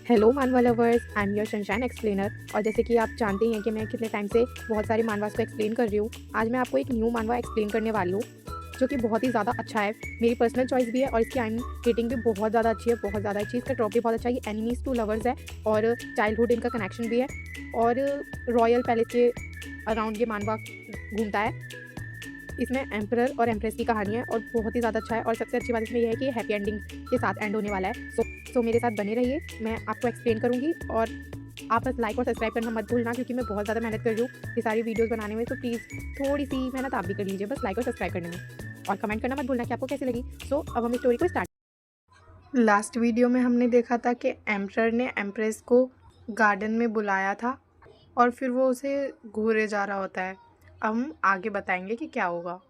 Hello मानवा lovers, I am your sunshine explainer. और जैसे कि आप जानते ही हैं कि मैं कितने टाइम से बहुत सारे मानवास को एक्सप्लेन कर रही हूँ। आज मैं आपको एक न्यू मानवा एक्सप्लेन करने वाली हूँ जो कि बहुत ही ज़्यादा अच्छा है। मेरी पर्सनल चॉइस भी है और इसकी आई रेटिंग भी बहुत ज़्यादा अच्छी है, बहुत ज़्यादा अच्छी। इसका ड्रॉप भी बहुत अच्छा है। ये एनिमीज टू लवर्स है और चाइल्डहुड इनका कनेक्शन भी है और रॉयल पैलेस के अराउंड ये मानवा घूमता है। इसमें एम्परर और एम्प्रेस की कहानी है और बहुत ही ज़्यादा अच्छा है। और सबसे अच्छी बात इसमें यह है कि हैप्पी एंडिंग के साथ एंड होने वाला है। सो मेरे साथ बने रहिए, मैं आपको एक्सप्लेन करूँगी। और आप बस लाइक और सब्सक्राइब करना मत भूलना क्योंकि मैं बहुत ज़्यादा मेहनत कर रही हूँ ये सारी वीडियोस बनाने में। तो प्लीज़ थोड़ी सी मेहनत आप भी कर लीजिए, बस लाइक और सब्सक्राइब करने में। और कमेंट करना मत भूलना कि आपको कैसी लगी। सो अब हम स्टोरी को स्टार्ट। लास्ट वीडियो में हमने देखा था कि एम्परर ने एम्प्रेस को गार्डन में बुलाया था और फिर वो उसे घूरे जा रहा होता है। अब हम आगे बताएंगे कि क्या होगा।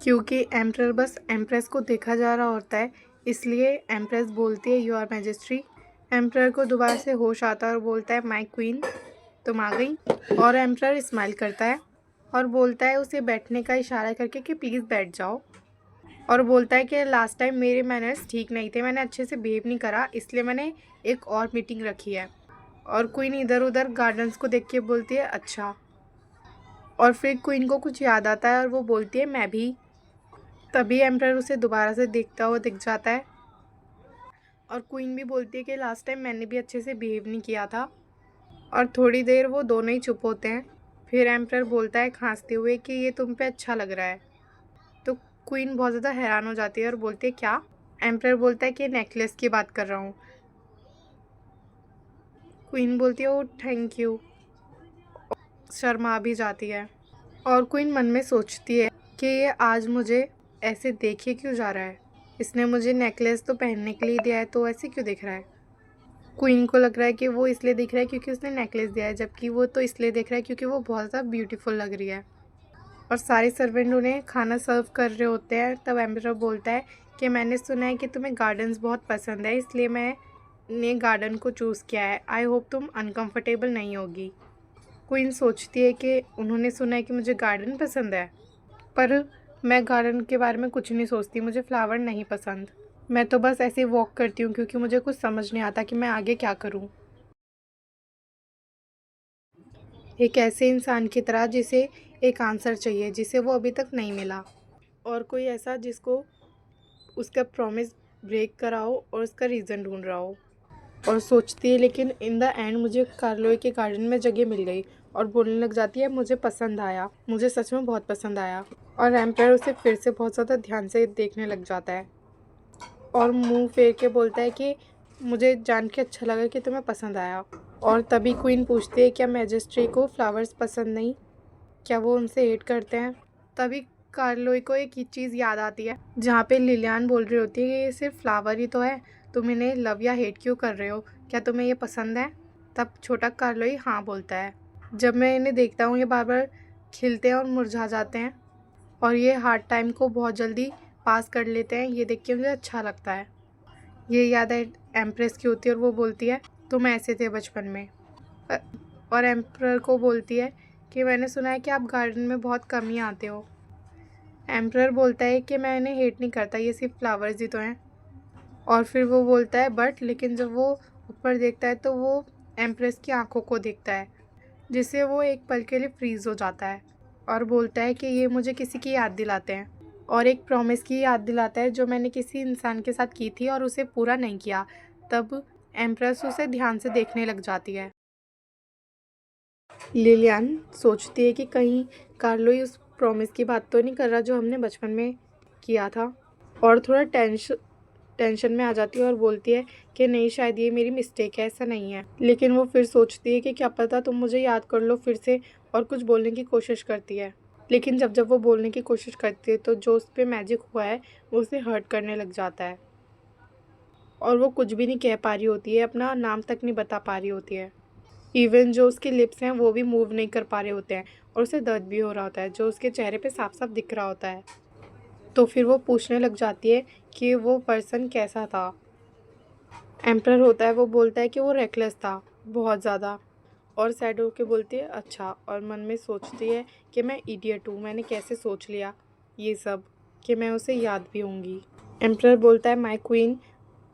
क्योंकि एम्परर बस एम्प्रेस को देखा जा रहा होता है, इसलिए एम्प्रेस बोलती है यू आर मैजेस्ट्री। एम्परर को दोबारा से होश आता है और बोलता है माय क्वीन, तुम आ गई। और एम्परर स्माइल करता है और बोलता है उसे बैठने का इशारा करके कि प्लीज़ बैठ जाओ। और बोलता है कि लास्ट टाइम मेरे मैनर्स ठीक नहीं थे, मैंने अच्छे से बिहेव नहीं करा, इसलिए मैंने एक और मीटिंग रखी है। और क्वीन इधर उधर गार्डन्स को देख के बोलती है अच्छा। और फिर क्वीन को कुछ याद आता है और वो बोलती है मैं भी। तभी एम्परर उसे दोबारा से देखता हुआ दिख जाता है और क्वीन भी बोलती है कि लास्ट टाइम मैंने भी अच्छे से बिहेव नहीं किया था। और थोड़ी देर वो दोनों ही चुप होते हैं। फिर एम्परर बोलता है खांसते हुए कि ये तुम पे अच्छा लग रहा है। तो क्वीन बहुत ज़्यादा हैरान हो जाती है और बोलती है क्या। एम्परर बोलता है कि नेकलेस की बात कर रहा हूँ। क्वीन बोलती है ओ थैंक यू, शर्मा भी जाती है। और क्वीन मन में सोचती है कि ये आज मुझे ऐसे देखे क्यों जा रहा है, इसने मुझे नेकलेस तो पहनने के लिए दिया है, तो ऐसे क्यों दिख रहा है। क्वीन को लग रहा है कि वो इसलिए दिख रहा है क्योंकि उसने नेकलेस दिया है, जबकि वो तो इसलिए दिख रहा है क्योंकि वो बहुत ज़्यादा ब्यूटीफुल लग रही है। और सारे सर्वेंट उन्हें खाना सर्व कर रहे होते हैं। तब एम्परर बोलता है कि मैंने सुना है कि तुम्हें गार्डन्स बहुत पसंद है, इसलिए मैंने गार्डन को चूज़ किया है। आई होप तुम अनकंफर्टेबल नहीं होगी। क्वीन सोचती है कि उन्होंने सुना है कि मुझे गार्डन पसंद है, पर मैं गार्डन के बारे में कुछ नहीं सोचती, मुझे फ्लावर नहीं पसंद। मैं तो बस ऐसे वॉक करती हूँ क्योंकि मुझे कुछ समझ नहीं आता कि मैं आगे क्या करूँ। एक ऐसे इंसान की तरह जिसे एक आंसर चाहिए जिसे वो अभी तक नहीं मिला, और कोई ऐसा जिसको उसका प्रॉमिस ब्रेक करा हो और उसका रीज़न ढूंढ रहा हो। और सोचती है लेकिन इन द एंड मुझे कार्लोए के गार्डन में जगह मिल गई और बोलने लग जाती है मुझे पसंद आया, मुझे सच में बहुत पसंद आया। और एम्पायर उसे फिर से बहुत ज़्यादा ध्यान से देखने लग जाता है और मुंह फेर के बोलता है कि मुझे जान के अच्छा लगा कि तुम्हें पसंद आया। और तभी क्वीन पूछती है क्या मैजिस्ट्री को फ्लावर्स पसंद नहीं, क्या वो उनसे हेट करते हैं। तभी कार्लोई को एक ही चीज़ याद आती है जहाँ पे लिलियान बोल रही होती है कि ये सिर्फ फ्लावर ही तो है, तुम इन्हें लव या हेट क्यों कर रहे हो, क्या तुम्हें ये पसंद है। तब छोटा कार्लोई हाँ बोलता है। जब मैं इन्हें देखता हूँ ये बार बार खिलते हैं और मुरझा जाते हैं और ये हार्ड टाइम को बहुत जल्दी पास कर लेते हैं, ये देख के मुझे अच्छा लगता है। ये याद है एम्प्रेस की होती है और वो बोलती है तुम ऐसे थे बचपन में। अ- और एम्प्रर को बोलती है कि मैंने सुना है कि आप गार्डन में बहुत कम ही आते हो। एम्प्रर बोलता है कि मैं इन्हें हेट नहीं करता, ये सिर्फ फ्लावर्स ही तो हैं। और फिर वो बोलता है बट, लेकिन जब वो ऊपर देखता है तो वो एम्प्रेस की आंखों को देखता है जिससे वो एक पल के लिए फ्रीज हो जाता है। और बोलता है कि ये मुझे किसी की याद दिलाते हैं और एक प्रॉमिस की याद दिलाता है जो मैंने किसी इंसान के साथ की थी और उसे पूरा नहीं किया। तब एम्प्रेस उसे ध्यान से देखने लग जाती है। लिलियन सोचती है कि कहीं कार्लोई उस प्रॉमिस की बात तो नहीं कर रहा जो हमने बचपन में किया था, और थोड़ा टेंशन में आ जाती है और बोलती है कि नहीं शायद ये मेरी मिस्टेक है, ऐसा नहीं है। लेकिन वो फिर सोचती है कि क्या पता तुम मुझे याद कर लो फिर से, और कुछ बोलने की कोशिश करती है। लेकिन जब जब वो बोलने की कोशिश करती है तो जो उस पर मैजिक हुआ है वो उसे हर्ट करने लग जाता है और वो कुछ भी नहीं कह पा रही होती है, अपना नाम तक नहीं बता पा रही होती है। इवन जो उसके लिप्स हैं वो भी मूव नहीं कर पा रहे होते हैं और उसे दर्द भी हो रहा होता है जो उसके चेहरे पे साफ साफ दिख रहा होता है। तो फिर वो पूछने लग जाती है कि वो पर्सन कैसा था। एम्प्रर होता है वो बोलता है कि वो रेकलेस था बहुत ज़्यादा, और सैड होके बोलती है अच्छा, और मन में सोचती है कि मैं इडियट हूँ, मैंने कैसे सोच लिया ये सब, कि मैं उसे याद भी होंगी। एम्प्रर बोलता है माय क्वीन,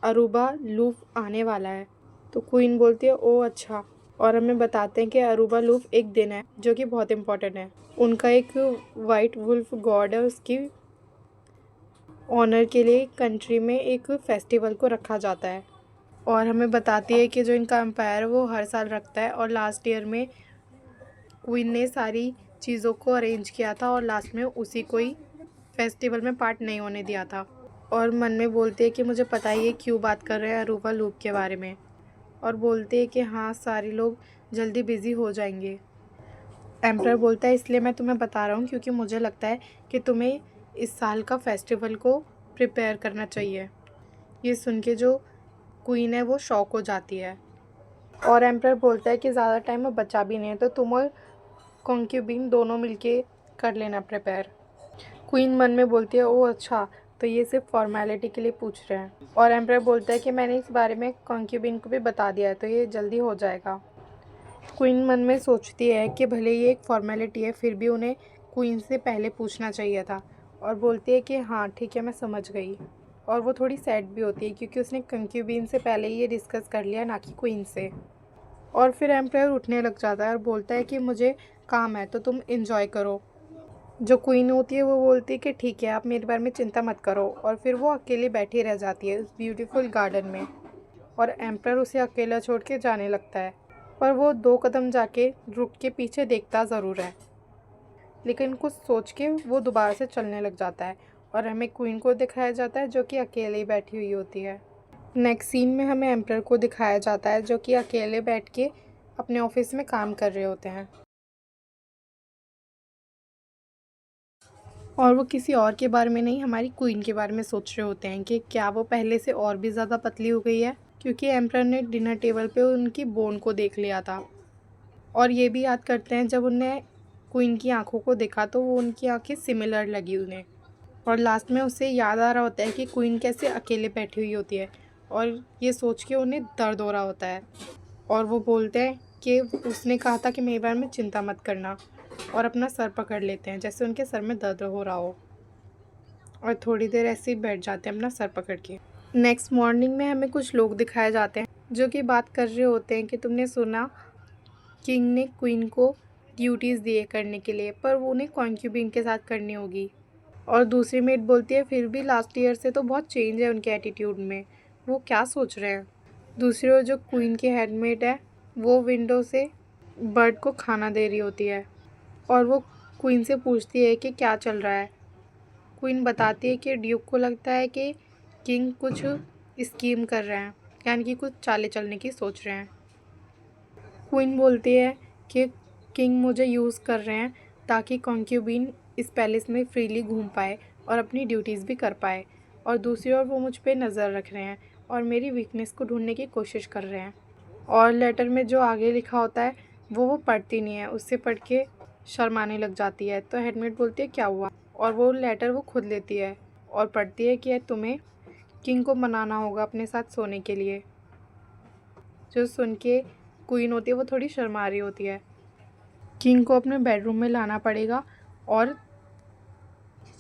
अरूबा लूफ आने वाला है तो क्वीन बोलती है ओह अच्छा। और हमें बताते हैं कि अरूबा लूप एक दिन है जो कि बहुत इम्पोर्टेंट है। उनका एक वाइट वुल्फ गॉड है, उसकी ऑनर के लिए कंट्री में एक फेस्टिवल को रखा जाता है। और हमें बताती है कि जो इनका एम्पायर है वो हर साल रखता है, और लास्ट ईयर में क्वीन ने सारी चीज़ों को अरेंज किया था और लास्ट में उसी को ही फेस्टिवल में पार्ट नहीं होने दिया था। और मन में बोलती है कि मुझे पता ही है क्यों बात कर रहे हैं अरूबा लूप के बारे में। और बोलते हैं कि हाँ सारे लोग जल्दी बिज़ी हो जाएंगे। एम्परर बोलता है इसलिए मैं तुम्हें बता रहा हूँ क्योंकि मुझे लगता है कि तुम्हें इस साल का फेस्टिवल को प्रिपेयर करना चाहिए। ये सुन के जो क्वीन है वो शॉक हो जाती है। और एम्परर बोलता है कि ज़्यादा टाइम अब बचा भी नहीं है, तो तुम और कॉन्क्यूबिन दोनों मिलके कर लेना प्रिपेयर। क्वीन मन में बोलती है ओह अच्छा, तो ये सिर्फ फॉर्मेलिटी के लिए पूछ रहे हैं। और एम्परर बोलता है कि मैंने इस बारे में कॉन्क्यूबिन को भी बता दिया है, तो ये जल्दी हो जाएगा। क्वीन मन में सोचती है कि भले ये एक फॉर्मेलिटी है, फिर भी उन्हें क्वीन से पहले पूछना चाहिए था। और बोलती है कि हाँ ठीक है, मैं समझ गई। और वो थोड़ी सैड भी होती है क्योंकि उसने कंक्यूबिन से पहले ये डिस्कस कर लिया, ना कि क्वीन से। और फिर एम्पायर उठने लग जाता है और बोलता है कि मुझे काम है, तो तुम इंजॉय करो। जो क्वीन होती है वो बोलती है कि ठीक है, आप मेरे बारे में चिंता मत करो। और फिर वो अकेली बैठी रह जाती है उस ब्यूटीफुल गार्डन में, और एम्पायर उसे अकेला छोड़ के जाने लगता है। पर वो 2 कदम जाके रुक के पीछे देखता ज़रूर है, लेकिन कुछ सोच के वो दोबारा से चलने लग जाता है। और हमें क्वीन को दिखाया जाता है जो कि अकेले ही बैठी हुई होती है। नेक्स्ट सीन में हमें एम्परर को दिखाया जाता है जो कि अकेले बैठ के अपने ऑफिस में काम कर रहे होते हैं। और वो किसी और के बारे में नहीं, हमारी क्वीन के बारे में सोच रहे होते हैं कि क्या वो पहले से और भी ज़्यादा पतली हो गई है, क्योंकि एम्परर ने डिनर टेबल पे उनकी बोन को देख लिया था। और ये भी याद करते हैं जब उन्हें क्वीन की आंखों को देखा तो वो उनकी आंखें सिमिलर लगी उन्हें। और लास्ट में उसे याद आ रहा होता है कि क्वीन कैसे अकेले बैठी हुई होती है, और ये सोच के उन्हें दर्द हो रहा होता है। और वो बोलते हैं कि उसने कहा था कि मेरे बारे में चिंता मत करना, और अपना सर पकड़ लेते हैं जैसे उनके सर में दर्द हो रहा हो, और थोड़ी देर ऐसे ही बैठ जाते हैं अपना सर पकड़ के। नेक्स्ट मॉर्निंग में हमें कुछ लोग दिखाए जाते हैं जो कि बात कर रहे होते हैं कि तुमने सुना किंग ने क्वीन को ड्यूटीज़ दिए करने के लिए, पर वो उन्हें कॉन्क्यूबिन के साथ करनी होगी। और दूसरी मेट बोलती है फिर भी लास्ट ईयर से तो बहुत चेंज है उनके एटीट्यूड में, वो क्या सोच रहे हैं। दूसरी ओर जो क्वीन की हेडमेट है वो विंडो से बर्ड को खाना दे रही होती है, और वो क्वीन से पूछती है कि क्या चल रहा है। क्वीन बताती है कि ड्यूक को लगता है कि किंग कुछ स्कीम कर रहे हैं, यानी कि कुछ चाले चलने की सोच रहे हैं। क्वीन बोलती है कि किंग मुझे यूज़ कर रहे हैं ताकि कॉन्क्यूबिन इस पैलेस में फ्रीली घूम पाए और अपनी ड्यूटीज़ भी कर पाए। और दूसरी ओर वो मुझ पे नज़र रख रहे हैं और मेरी वीकनेस को ढूंढने की कोशिश कर रहे हैं। और लेटर में जो आगे लिखा होता है वो पढ़ती नहीं है, उससे पढ़ के शर्माने लग जाती है। तो हेडमेट बोलती है क्या हुआ, और वो लेटर वो खुद लेती है और पढ़ती है कि तुम्हें किंग को मनाना होगा अपने साथ सोने के लिए। जो सुन के क्वीन होती है वो थोड़ी शर्मा रही होती है। किंग को अपने बेडरूम में लाना पड़ेगा, और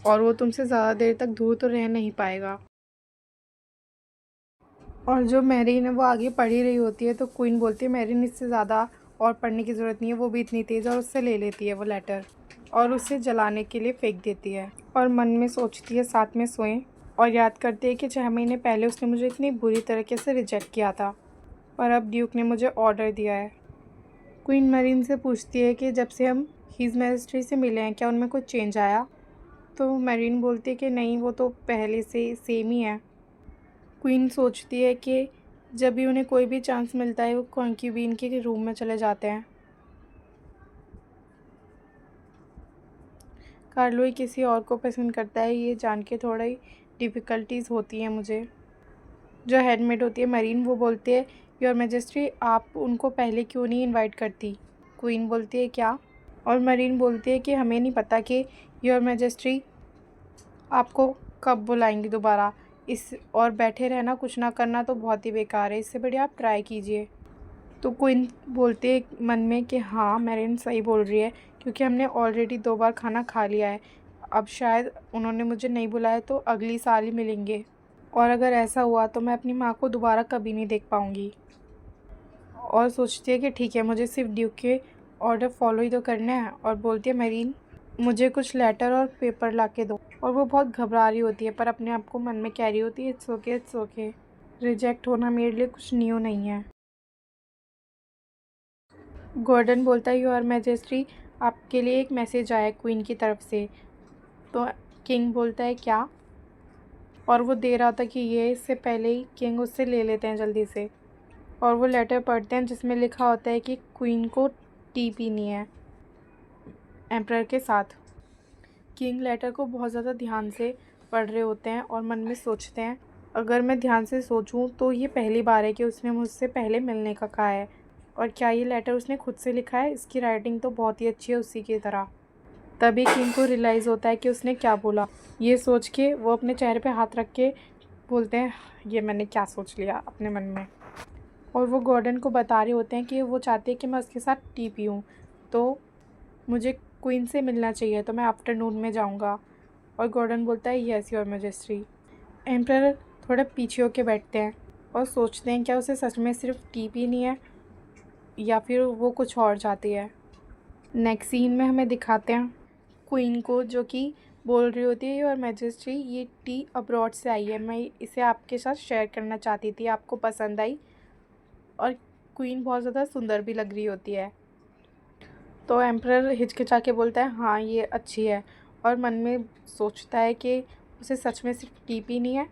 वो तुमसे ज़्यादा देर तक दूर तो रह नहीं पाएगा। और जो मैरीन है वो आगे पढ़ ही रही होती है, तो क्वीन बोलती है मैरीन इससे ज़्यादा और पढ़ने की ज़रूरत नहीं है, वो भी इतनी तेज़ है। और उससे ले लेती है वो लेटर और उसे जलाने के लिए फेंक देती है। और मन में सोचती है साथ में सोएं, और याद करती है कि 6 महीने पहले उसने मुझे इतनी बुरी तरीके से रिजेक्ट किया था, और अब ड्यूक ने मुझे ऑर्डर दिया है। क्वीन मैरीन से पूछती है कि जब से हम हीज़ मैजेस्टी से मिले हैं क्या उनमें कुछ चेंज आया। तो मैरीन बोलती है कि नहीं, वो तो पहले से सेम ही है। क्वीन सोचती है कि जब भी उन्हें कोई भी चांस मिलता है वो कॉन्क्यूबिन के रूम में चले जाते हैं। कार्लोई किसी और को पसंद करता है, ये जान के थोड़ी डिफ़िकल्टीज़ होती हैं मुझे। जो हेडमेट होती है मैरीन, वो बोलती है योर मैजेस्टी आप उनको पहले क्यों नहीं इनवाइट करती। क्वीन बोलती है क्या, और मैरीन बोलती है कि हमें नहीं पता कि योर मैजेस्टी आपको कब बुलाएंगी दोबारा। इस और बैठे रहना कुछ ना करना तो बहुत ही बेकार है, इससे बढ़िया आप ट्राई कीजिए। तो क्वीन बोलती है मन में कि हाँ मैरिन सही बोल रही है, क्योंकि हमने ऑलरेडी 2 बार खाना खा लिया है। अब शायद उन्होंने मुझे नहीं बुलाया तो अगली साल ही मिलेंगे, और अगर ऐसा हुआ तो मैं अपनी माँ को दोबारा कभी नहीं देख पाऊँगी। और सोचती है कि ठीक है, मुझे सिर्फ ड्यूक के ऑर्डर फॉलो ही तो करना है। और बोलती है मेरीन, मुझे कुछ लेटर और पेपर ला के दो। और वो बहुत घबरा रही होती है पर अपने आप को मन में कह रही होती है it's okay, it's okay, reject होना मेरे लिए कुछ न्यू नहीं है। गॉर्डन बोलता है योर मैजेस्टी, आपके लिए एक मैसेज आया है क्वीन की तरफ से। तो किंग बोलता है क्या? और वो दे रहा था कि ये इससे पहले ही किंग उससे ले लेते हैं जल्दी से। और वो लेटर पढ़ते हैं जिसमें लिखा होता है कि क्वीन को टी पीनी है एम्परर के साथ। किंग लेटर को बहुत ज़्यादा ध्यान से पढ़ रहे होते हैं और मन में सोचते हैं अगर मैं ध्यान से सोचूं तो ये पहली बार है कि उसने मुझसे पहले मिलने का कहा है। और क्या ये लेटर उसने खुद से लिखा है? इसकी राइटिंग तो बहुत ही अच्छी है उसी की तरह। तभी किंग को रियलाइज़ होता है कि उसने क्या बोला। ये सोच के वो अपने चेहरे पे हाथ रख के बोलते हैं ये मैंने क्या सोच लिया अपने मन में। और वो गॉर्डन को बता रहे होते हैं कि वो चाहती है कि मैं उसके साथ टी पीऊँ, तो मुझे क्वीन से मिलना चाहिए, तो मैं आफ्टरनून में जाऊँगा। और गॉर्डन बोलता है यस योर मैजेस्टी। एम्परर थोड़ा पीछे होके बैठते हैं और सोचते हैं क्या उसे सच में सिर्फ टी पीनी है या फिर वो कुछ और चाहती है। नेक्स्ट सीन में हमें दिखाते हैं क्वीन को जो कि बोल रही होती है योर मैजेस्टी, ये टी अब्रॉड से आई है, मैं इसे आपके साथ शेयर करना चाहती थी, आपको पसंद आई। और क्वीन बहुत ज़्यादा सुंदर भी लग रही होती है। तो एम्परर हिचकिचा के बोलता है हाँ ये अच्छी है। और मन में सोचता है कि उसे सच में सिर्फ टी पीनी है।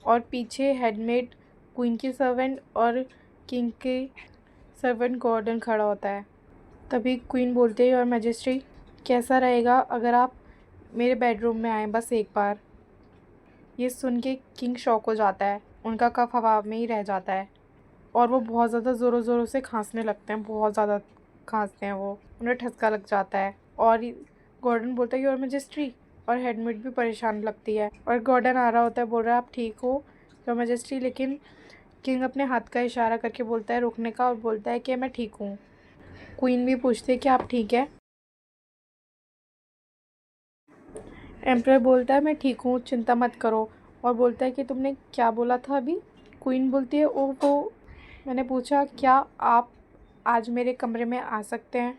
और पीछे हेडमेड, क्वीन की सर्वेंट और किंग के सर्वेंट गॉर्डन खड़ा होता है। तभी क्वीन बोलती है योर मैजेस्टी, कैसा रहेगा अगर आप मेरे बेडरूम में आएँ बस एक बार। ये सुन के किंग शॉक हो जाता है, उनका कफ हवा में ही रह जाता है। और वो बहुत ज़्यादा ज़ोरों ज़ोरों से खांसने लगते हैं, बहुत ज़्यादा खांसते हैं वो, उन्हें ठसका लग जाता है। और गॉर्डन बोलता है योर मैजेस्टी। और हेडमेड भी परेशान लगती है और गॉर्डन आ रहा होता है, बोल रहा है आप ठीक हो योर मैजेस्टी। लेकिन किंग अपने हाथ का इशारा करके बोलता है रुकने का और बोलता है कि मैं ठीक हूँ। क्वीन भी पूछती है कि आप ठीक है? एम्परर बोलता है मैं ठीक हूँ, चिंता मत करो। और बोलता है कि तुमने क्या बोला था अभी? क्वीन बोलती है ओ वो मैंने पूछा क्या आप आज मेरे कमरे में आ सकते हैं,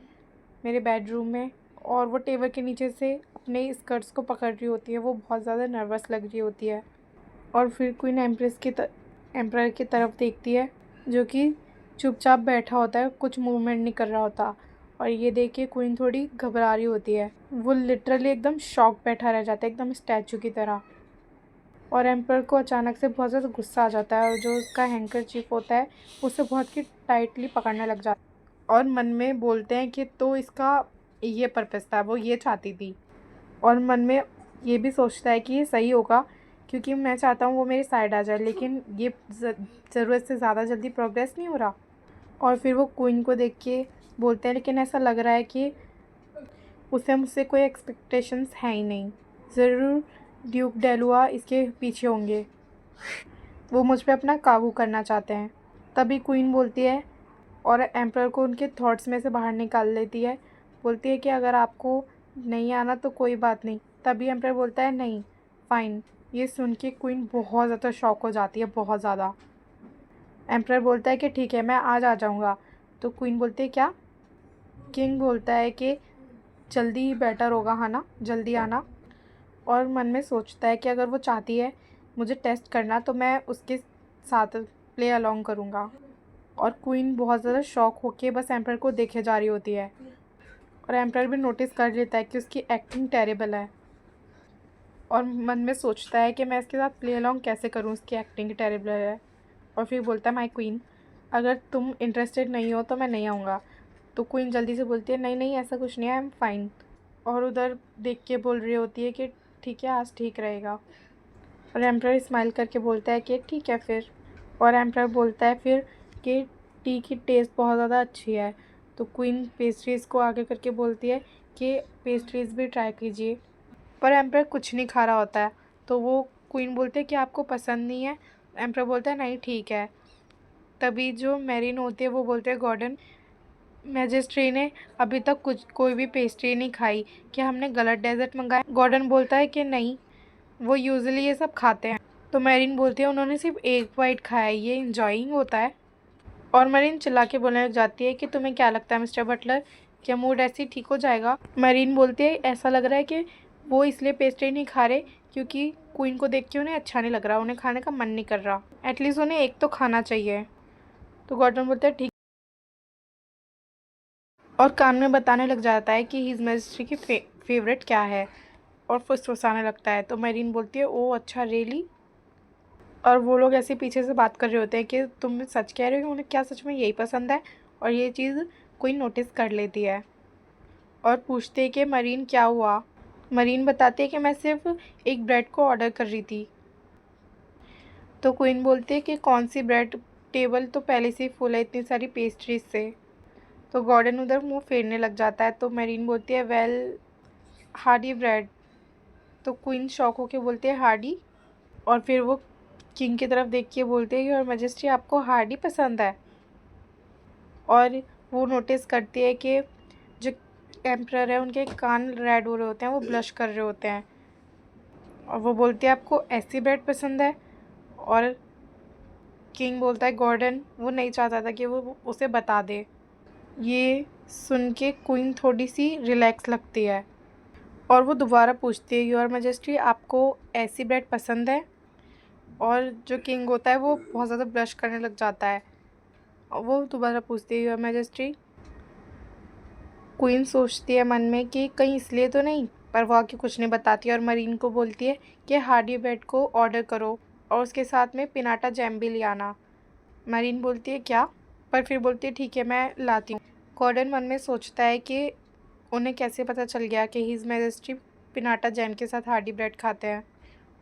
मेरे बेडरूम में। और वो टेबल के नीचे से अपने स्कर्ट्स को पकड़ रही होती है, वो बहुत ज़्यादा नर्वस लग रही होती है। और फिर क्वीन एम्परर की तरफ देखती है जो कि चुपचाप बैठा होता है, कुछ मूवमेंट नहीं कर रहा होता। और ये देख के क्वीन थोड़ी घबरा रही होती है, वो लिटरली एकदम शॉक बैठा रह जाता है, एकदम स्टैचू की तरह। और एम्परर को अचानक से बहुत ज़्यादा गुस्सा आ जाता है और जो उसका हैंकरचीफ होता है उसे बहुत ही टाइटली पकड़ने लग जाता है। और मन में बोलते हैं कि तो इसका ये पर्पस था, वो ये चाहती थी। और मन में ये भी सोचता है कि ये सही होगा क्योंकि मैं चाहता हूँ वो मेरी साइड आ जाए, लेकिन ये ज़रूरत से ज़्यादा जल्दी प्रोग्रेस नहीं हो रहा। और फिर वो क्वीन को देख के बोलते हैं लेकिन ऐसा लग रहा है कि उसे मुझसे कोई एक्सपेक्टेशंस है ही नहीं, ज़रूर ड्यूक डेलुआ इसके पीछे होंगे, वो मुझ पे अपना काबू करना चाहते हैं। तभी क्वीन बोलती है और एम्परर को उनके थॉट्स में से बाहर निकाल लेती है, बोलती है कि अगर आपको नहीं आना तो कोई बात नहीं। तभी एम्परर बोलता है नहीं फ़ाइन। ये सुन के क्वीन बहुत ज़्यादा शॉक हो जाती है, बहुत ज़्यादा। एम्परर बोलता है कि ठीक है मैं आज आ जाऊँगा। तो क्वीन बोलती है क्या? किंग बोलता है कि जल्दी ही बेटर होगा है ना, जल्दी आना। और मन में सोचता है कि अगर वो चाहती है मुझे टेस्ट करना तो मैं उसके साथ प्ले अलोंग करूँगा। और क्वीन बहुत ज़्यादा शॉक होके बस एम्परर को देखे जा रही होती है। और एम्परर भी नोटिस कर लेता है कि उसकी एक्टिंग टेरेबल है। और मन में सोचता है कि मैं इसके साथ प्ले अलोंग कैसे करूँ, उसकी एक्टिंग टेरेबल है। और फिर बोलता है माय क्वीन, अगर तुम इंटरेस्टेड नहीं हो तो मैं नहीं आऊँगा। तो क्वीन जल्दी से बोलती है नहीं नहीं ऐसा कुछ नहीं है, आई एम फाइन। और उधर देख के बोल रही होती है कि ठीक है आज ठीक रहेगा। और एम्परर स्माइल करके बोलता है कि ठीक है फिर। और एम्परर बोलता है फिर कि टी की टेस्ट बहुत ज़्यादा अच्छी है। तो क्वीन पेस्ट्रीज़ को आगे करके बोलती है कि पेस्ट्रीज़ भी ट्राई कीजिए। पर एम्परर कुछ नहीं खा रहा होता है, तो वो क्वीन बोलती है कि आपको पसंद नहीं है। एम्परर बोलता है नहीं ठीक है। तभी जो मेरीन होती है वो बोलते हैं गॉर्डन मैजिस्ट्री ने अभी तक कुछ कोई भी पेस्ट्री नहीं खाई, क्या हमने गलत डेजर्ट मंगाया? गॉर्डन बोलता है कि नहीं, वो यूजुअली ये सब खाते हैं। तो मेरीन बोलती है उन्होंने सिर्फ एक बाइट खाया है, ये इंजॉइंग होता है? और मरीन चिल्ला के बोलने लग जाती है कि तुम्हें क्या लगता है मिस्टर बटलर, क्या मूड ऐसे ही ठीक हो जाएगा। मरीन बोलती है ऐसा लग रहा है कि वो इसलिए पेस्ट्री नहीं खा रहे क्योंकि क्वीन को देख के उन्हें अच्छा नहीं लग रहा, उन्हें खाने का मन नहीं कर रहा, एटलीस्ट उन्हें एक तो खाना चाहिए। तो गॉर्डन बोलता है ठीक, और कान में बताने लग जाता है कि हिज मैजेस्टी की फेवरेट क्या है, और फुसफुसाने लगता है। तो मरीन बोलती है ओ अच्छा रियली। और वो लोग ऐसे पीछे से बात कर रहे होते हैं कि तुम सच कह रहे हो कि उन्हें क्या सच में यही पसंद है, और ये चीज़ कोई नोटिस कर लेती है और पूछते हैं कि मरीन क्या हुआ। मरीन बताते हैं कि मैं सिर्फ एक ब्रेड को ऑर्डर कर रही थी। तो क्वीन बोलती है कि कौन सी ब्रेड, टेबल तो पहले से ही फुल है इतनी सारी पेस्ट्रीज से। तो गॉर्डन उधर मुंह फेरने लग जाता है। तो मरीन बोलती है वेल हार्डी ब्रेड। तो क्वीन शॉक होके बोलती है हार्डी, और फिर वो किंग की तरफ देख के बोलते हैं कि और मैजेस्टी आपको हार्डी पसंद है। और वो नोटिस करती है कि जो एम्परर है उनके कान रेड हो रहे होते हैं, वो ब्लश कर रहे होते हैं, और वो बोलती है आपको ऐसी ब्रेड पसंद है। और किंग बोलता है गॉर्डन वो नहीं चाहता था कि वो उसे बता दे। ये सुन के क्वीन थोड़ी सी रिलैक्स लगती है, और वो दोबारा पूछती है योर मैजेस्टी आपको ऐसी ब्रेड पसंद है। और जो किंग होता है वो बहुत ज़्यादा ब्लश करने लग जाता है, और वो दोबारा पूछती है योर मैजेस्टी। क्वीन सोचती है मन में कि कहीं इसलिए तो नहीं, पर वो आके कुछ नहीं बताती, और मरीन को बोलती है कि हार्डी ब्रेड को ऑर्डर करो और उसके साथ में पिनाटा जैम भी ले आना। मरीन बोलती है क्या, पर फिर बोलती है ठीक है मैं लाती हूँ। गॉर्डन मन में सोचता है कि उन्हें कैसे पता चल गया कि हिज मैजेस्टी पिनाटा जैम के साथ हार्डी ब्रेड खाते हैं,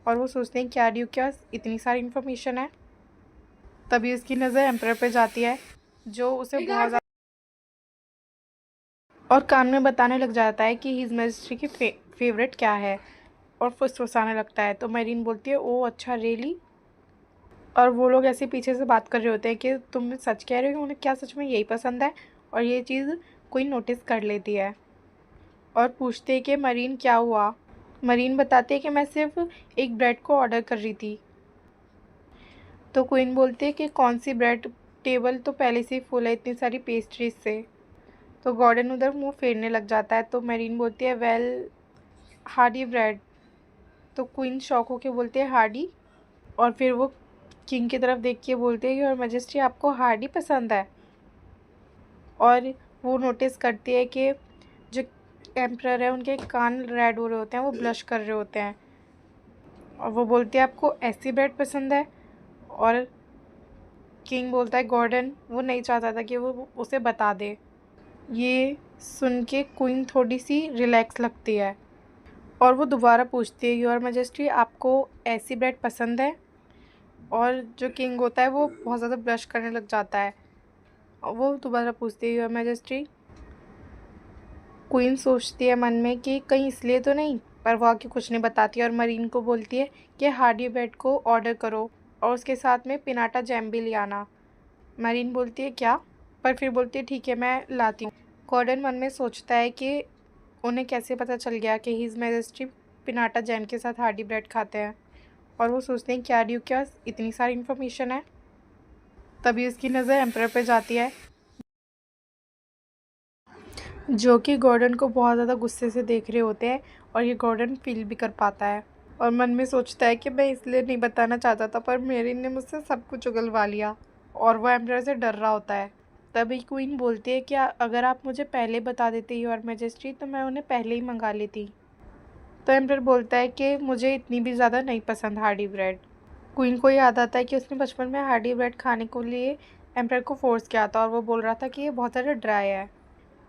और वो सोचते हैं क्या ड्यू क्या इतनी सारी इन्फॉर्मेशन है। तभी उसकी नज़र एम्परर पे जाती है जो उसे बहुत ज़्यादा और कान में बताने लग जाता है कि हिज मैजेस्टी की फेवरेट क्या है, और फुसफुसाने लगता है। तो मरीन बोलती है ओ अच्छा रियली। और वो लोग ऐसे पीछे से बात कर रहे होते हैं कि तुम सच कह रहे हो कि उन्हें क्या सच में यही पसंद है, और ये चीज़ कोई नोटिस कर लेती है और पूछते हैं कि मरीन क्या हुआ। मरीन बताते हैं कि मैं सिर्फ एक ब्रेड को ऑर्डर कर रही थी। तो क्वीन बोलती है कि कौन सी ब्रेड, टेबल तो पहले से ही फुल है इतनी सारी पेस्ट्रीज से। तो गॉर्डन उधर मुंह फेरने लग जाता है। तो मरीन बोलती है वेल हार्डी ब्रेड। तो क्वीन शॉक होके बोलती है हार्डी, और फिर वो किंग की तरफ देख के बोलते हैं कि और मैजेस्टी आपको हार्डी पसंद है। और वो नोटिस करती है कि जो एम्परर है उनके कान रेड हो रहे होते हैं, वो ब्लश कर रहे होते हैं, और वो बोलती है आपको ऐसी ब्रेड पसंद है। और किंग बोलता है गॉर्डन वो नहीं चाहता था कि वो उसे बता दे। ये सुन के क्वीन थोड़ी सी रिलैक्स लगती है, और वो दोबारा पूछती है योर मैजेस्टी आपको ऐसी ब्रेड पसंद है। और जो किंग होता है वो बहुत ज़्यादा ब्लश करने लग जाता है, और वो दोबारा पूछती है योर मैजेस्टी। क्वीन सोचती है मन में कि कहीं इसलिए तो नहीं, पर वो आके कुछ नहीं बताती, और मरीन को बोलती है कि हार्डी ब्रेड को ऑर्डर करो और उसके साथ में पिनाटा जैम भी ले आना। मरीन बोलती है क्या, पर फिर बोलती है ठीक है मैं लाती हूँ। गॉर्डन मन में सोचता है कि उन्हें कैसे पता चल गया कि हिज मैजेस्टी पिनाटा जैम के साथ हार्डी ब्रेड खाते हैं, और वो सोचते हैं क्या ड्यू क्या इतनी सारी इन्फॉर्मेशन है। तभी उसकी नज़र एम्परर पे जाती है जो कि गॉर्डन को बहुत ज़्यादा गुस्से से देख रहे होते हैं, और ये गॉर्डन फील भी कर पाता है, और मन में सोचता है कि मैं इसलिए नहीं बताना चाहता था, पर मेरिन ने मुझसे सब कुछ उगलवा लिया, और वो एम्परर से डर रहा होता है। तभी क्वीन बोलती है कि अगर आप मुझे पहले बता देते योर मैजेस्टी तो मैं उन्हें पहले ही मंगा लेती। तो एम्परर बोलता है कि मुझे इतनी भी ज़्यादा नहीं पसंद हार्डी ब्रेड। क्वीन को याद आता है कि उसने बचपन में हार्डी ब्रेड खाने के लिए एम्परर को फोर्स किया था, और वो बोल रहा था कि ये बहुत ज़्यादा ड्राई है,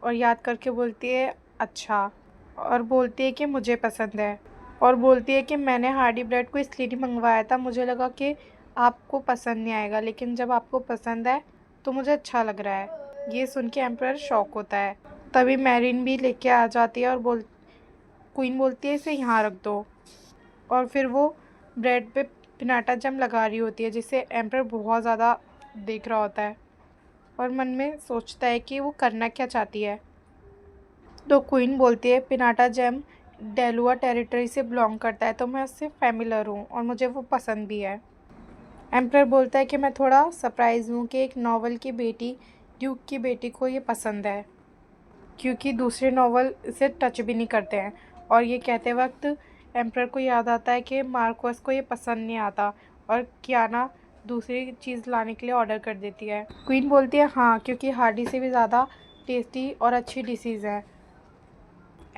और याद करके बोलती है अच्छा, और बोलती है कि मुझे पसंद है, और बोलती है कि मैंने हार्डी ब्रेड को इसलिए नहीं मंगवाया था, मुझे लगा कि आपको पसंद नहीं आएगा, लेकिन जब आपको पसंद है तो मुझे अच्छा लग रहा है। ये सुन के एम्परर शॉक होता है। तभी मैरिन भी लेके आ जाती है, और क्वीन बोलती है इसे यहाँ रख दो, और फिर वो ब्रेड पे पिनाटा जम लगा रही होती है, जिसे एम्परर बहुत ज़्यादा देख रहा होता है, और मन में सोचता है कि वो करना क्या चाहती है। तो क्वीन बोलती है पिनाटा जैम डेलुआ टेरिटरी से बिलोंग करता है, तो मैं उससे फेमिलर हूँ और मुझे वो पसंद भी है। एम्परर बोलता है कि मैं थोड़ा सरप्राइज़ हूँ कि एक नॉवल की बेटी ड्यूक की बेटी को ये पसंद है, क्योंकि दूसरे नॉवल इसे टच भी नहीं करते हैं। और ये कहते वक्त एम्परर को याद आता है कि मार्कोस को ये पसंद नहीं आता और कियाना दूसरी चीज़ लाने के लिए ऑर्डर कर देती है। क्वीन बोलती है हाँ, क्योंकि हार्डी से भी ज़्यादा टेस्टी और अच्छी डिशेज़ है।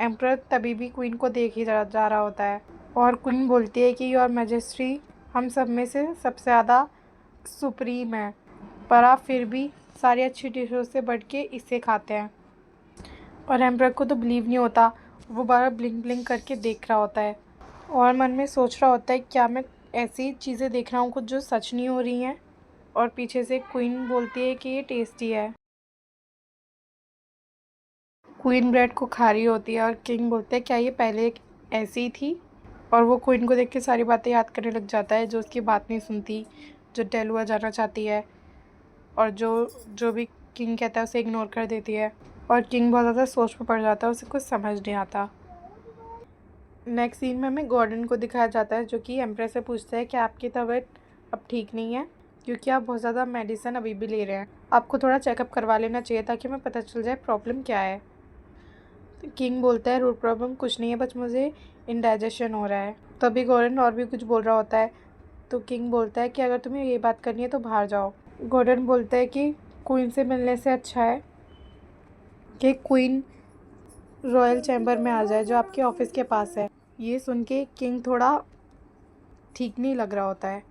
एम्परर तभी भी क्वीन को देख ही जा रहा होता है और क्वीन बोलती है कि योर मैजेस्टी हम सब में से सबसे ज़्यादा सुप्रीम है, पर आप फिर भी सारी अच्छी डिशों से बढ़ के इसे खाते हैं। और एम्परर को तो बिलीव नहीं होता, वो बार ब्लिंक ब्लिंक करके देख रहा होता है और मन में सोच रहा होता है क्या मैं ऐसी चीज़ें देख रहा हूँ कुछ जो सच नहीं हो रही हैं। और पीछे से क्वीन बोलती है कि ये टेस्टी है। क्वीन ब्रेड को खा रही होती है और किंग बोलते हैं क्या ये पहले ऐसी ही थी। और वो क्वीन को देख के सारी बातें याद करने लग जाता है, जो उसकी बात नहीं सुनती, जो डेलुआ जाना चाहती है और जो जो भी किंग कहता है उसे इग्नोर कर देती है। और किंग बहुत ज़्यादा सोच में पड़ जाता है, उसे कुछ समझ नहीं आता। नेक्स्ट सीन में हमें गॉर्डन को दिखाया जाता है, जो कि एम्प्रेस से पूछता है कि आपकी तबीयत अब ठीक नहीं है, क्योंकि आप बहुत ज़्यादा मेडिसिन अभी भी ले रहे हैं। आपको थोड़ा चेकअप करवा लेना चाहिए ताकि हमें पता चल जाए प्रॉब्लम क्या है। तो किंग बोलता है रूट प्रॉब्लम कुछ नहीं है, बस मुझे इंडाइजेशन हो रहा है। तभी गॉर्डन और भी कुछ बोल रहा होता है, तो किंग बोलता है कि अगर तुम्हें ये बात करनी है तो बाहर जाओ। गॉर्डन बोलता है कि क्वीन से मिलने से अच्छा है कि क्वीन रॉयल चैम्बर में आ जाए, जो आपके ऑफिस के पास है। ये सुन के किंग थोड़ा ठीक नहीं लग रहा होता है।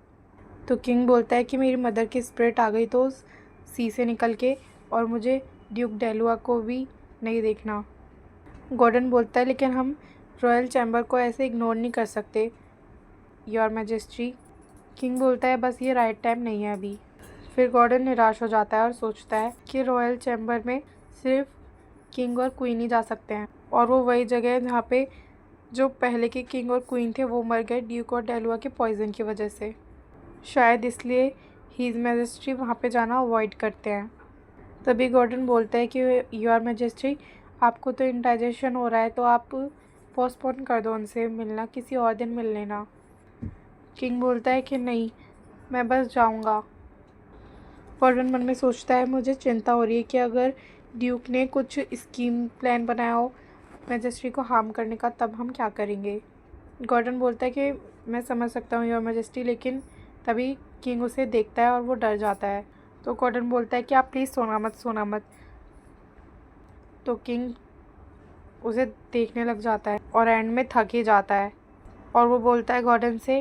तो किंग बोलता है कि मेरी मदर की स्पिरिट आ गई तो उस सी से निकल के, और मुझे ड्यूक डेलुआ को भी नहीं देखना। गॉर्डन बोलता है लेकिन हम रॉयल चैम्बर को ऐसे इग्नोर नहीं कर सकते योर मैजेस्टी। किंग बोलता है बस ये राइट टाइम नहीं है अभी। फिर गॉर्डन निराश हो जाता है और सोचता है कि रॉयल चैम्बर में सिर्फ किंग और क्वीन ही जा सकते हैं, और वो वही जगह है जहाँ पे जो पहले के किंग और क्वीन थे वो मर गए ड्यूक और डेलुआ के पॉइजन की वजह से। शायद इसलिए हीज़ मैजेस्टी वहाँ पे जाना अवॉइड करते हैं। तभी गॉर्डन बोलता है कि योर मैजेस्टी आपको तो इंडाइजेशन हो रहा है, तो आप पोस्टपोन कर दो उनसे मिलना, किसी और दिन मिल लेना। किंग बोलता है कि नहीं, मैं बस जाऊँगा। गॉर्डन मन में सोचता है मुझे चिंता हो रही है कि अगर ड्यूक ने कुछ स्कीम प्लान बनाया हो मैजेस्टी को हार्म करने का, तब हम क्या करेंगे। गॉर्डन बोलता है कि मैं समझ सकता हूँ योर मैजेस्टी, लेकिन तभी किंग उसे देखता है और वो डर जाता है। तो गॉर्डन बोलता है कि आप प्लीज़ सोना मत। तो किंग उसे देखने लग जाता है और एंड में थक ही जाता है। और वो बोलता है गॉर्डन से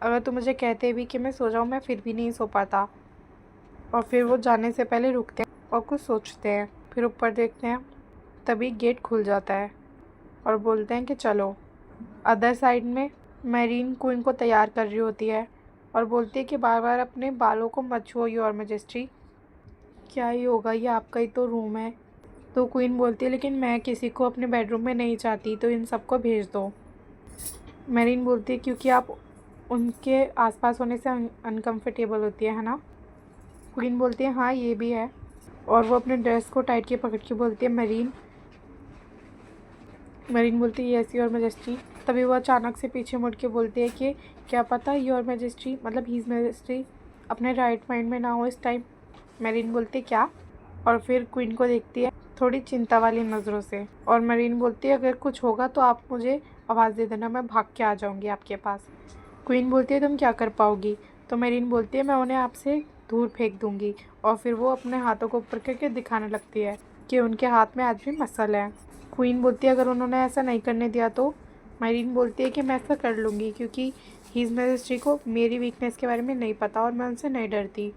अगर तुम मुझे कहते भी कि मैं सो जाऊँ, मैं फिर भी नहीं सो पाता। और फिर वो जाने से पहले रुकते हैं और कुछ सोचते हैं। फिर ऊपर देखते हैं, तभी गेट खुल जाता है और बोलते हैं कि चलो। अदर साइड में मैरीन क्वीन को तैयार कर रही होती है और बोलती है कि बार बार अपने बालों को मत छुओ योर मैजेस्टी, क्या ही होगा, ये आपका ही तो रूम है। तो क्वीन बोलती है लेकिन मैं किसी को अपने बेडरूम में नहीं चाहती, तो इन सबको भेज दो। मैरीन बोलती है क्योंकि आप उनके आसपास होने से अनकंफर्टेबल होती है ना। क्वीन बोलती है हाँ ये भी है, और वो अपने ड्रेस को टाइट के पकड़ के बोलती है मैरीन बोलती है यस योर मैजेस्टी। तभी वो अचानक से पीछे मुड़ के बोलती है कि क्या पता योर मैजेस्टी मतलब हीज़ मैजेस्टी अपने राइट माइंड में ना हो इस टाइम। मैरीन बोलती है क्या, और फिर क्वीन को देखती है थोड़ी चिंता वाली नज़रों से। और मैरीन बोलती है अगर कुछ होगा तो आप मुझे आवाज़ दे देना, मैं भाग के आ जाऊँगी आपके पास। क्वीन बोलती है तुम क्या कर पाओगी। तो मैरीन बोलती है मैं उन्हें आपसे दूर फेंक दूँगी। और फिर वो अपने हाथों को ऊपर करके दिखाने लगती है कि उनके हाथ में आज भी मसल है। क्वीन बोलती है अगर उन्होंने ऐसा नहीं करने दिया तो। मैरीन बोलती है कि मैं ऐसा कर लूँगी, क्योंकि हीज़ मैजेस्टी को मेरी वीकनेस के बारे में नहीं पता और मैं उनसे नहीं डरती।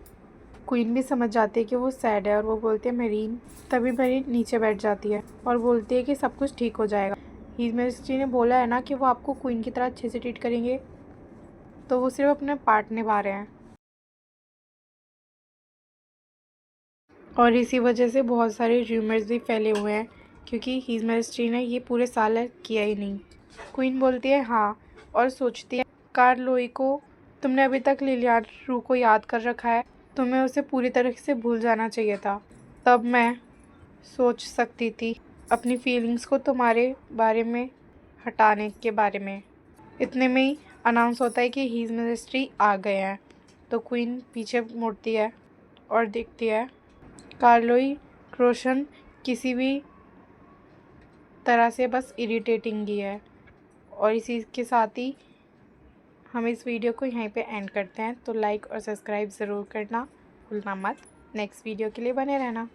क्वीन भी समझ जाती है कि वो सैड है और वो बोलती है मैरीन। तभी मैरीन नीचे बैठ जाती है और बोलती है कि सब कुछ ठीक हो जाएगा। हीज़ मैजेस्टी ने बोला है ना कि वो आपको क्वीन की तरह अच्छे से ट्रीट करेंगे, तो वो सिर्फ अपना पार्ट निभा रहे हैं। और इसी वजह से बहुत सारे र्यूमर्स भी फैले हुए हैं, क्योंकि हीज़ मैजेस्टी ने ये पूरे साल किया ही नहीं। क्वीन बोलती है हाँ, और सोचती है कार्ल लोई को तुमने अभी तक लिलियान रू को याद कर रखा है, तुम्हें उसे पूरी तरह से भूल जाना चाहिए था, तब मैं सोच सकती थी अपनी फीलिंग्स को तुम्हारे बारे में हटाने के बारे में। इतने में ही अनाउंस होता है कि हीज़ मैजेस्टी आ गए हैं। तो क्वीन पीछे मुड़ती है और देखती है कार्लोई क्रोशन किसी भी तरह से बस इरिटेटिंग ही है। और इसी के साथ ही हम इस वीडियो को यहीं पे एंड करते हैं। तो लाइक और सब्सक्राइब ज़रूर करना भूलना मत। नेक्स्ट वीडियो के लिए बने रहना।